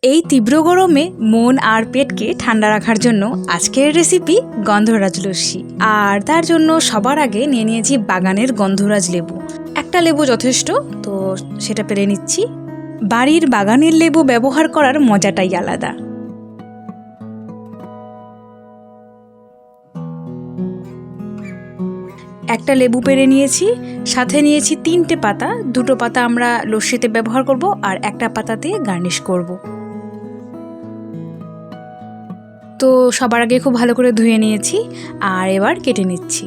এই তীব্র গরমে মন আর পেটকে ঠান্ডা রাখার জন্য আজকের রেসিপি গন্ধরাজ লস্যি। আর তার জন্য সবার আগে নিয়ে নিয়েছি বাগানের গন্ধরাজ লেবু। একটা লেবু যথেষ্ট, তো সেটা পেরে নিচ্ছি। বাড়ির বাগানের লেবু ব্যবহার করার মজাটাই আলাদা। একটা লেবু পেরে নিয়েছি, সাথে নিয়েছি 3টে পাতা। 2টো পাতা আমরা লস্যিতে ব্যবহার করব আর একটা পাতা দিয়ে গার্নিশ করব। তো সবার আগে খুব ভালো করে ধুয়ে নিয়েছি আর এবার কেটে নিচ্ছি।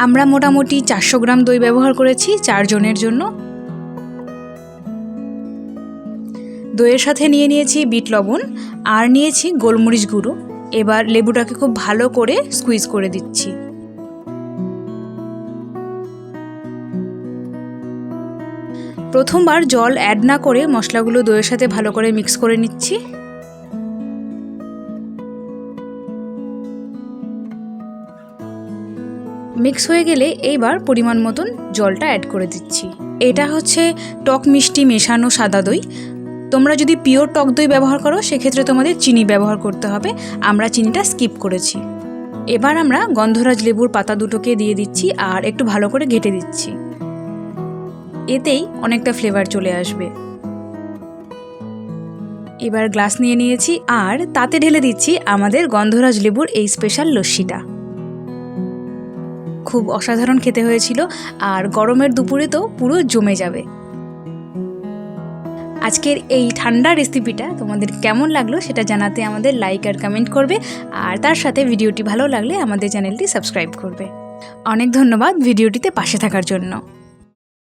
আমরা মোটামুটি 400 গ্রাম দই ব্যবহার করেছি 4 জনের জন্য। দইয়ের সাথে নিয়ে নিয়েছি বিট লবণ আর নিয়েছি গোলমরিচ গুঁড়ো। এবার লেবুটাকে খুব ভালো করে স্কুইজ করে দিচ্ছি। প্রথমবার জল অ্যাড না করে মশলাগুলো দইয়ের সাথে ভালো করে মিক্স করে নিচ্ছি। মিক্স হয়ে গেলে এইবার পরিমাণ মতন জলটা অ্যাড করে দিচ্ছি। এটা হচ্ছে টক মিষ্টি মেশানো সাদা দই। তোমরা যদি পিওর টক দই ব্যবহার করো সেক্ষেত্রে তোমাদের চিনি ব্যবহার করতে হবে। আমরা চিনিটা স্কিপ করেছি। এবার আমরা গন্ধরাজ লেবুর পাতা দুটোকে দিয়ে দিচ্ছি আর একটু ভালো করে ঘেঁটে দিচ্ছি। এতেই অনেকটা ফ্লেভার চলে আসবে। এবার গ্লাস নিয়ে নিয়েছি আর তাতে ঢেলে দিচ্ছি আমাদের গন্ধরাজ লেবুর এই স্পেশাল লস্যিটা। খুব অসাধারণ খেতে হয়েছিল আর গরমের দুপুরে তো পুরো জমে যাবে। আজকের এই ঠান্ডা রেসিপিটা তোমাদের কেমন লাগলো সেটা জানাতে আমাদের লাইক আর কমেন্ট করবে, আর তার সাথে ভিডিওটি ভালো লাগলে আমাদের চ্যানেলটি সাবস্ক্রাইব করবে। অনেক ধন্যবাদ ভিডিওটিতে পাশে থাকার জন্য।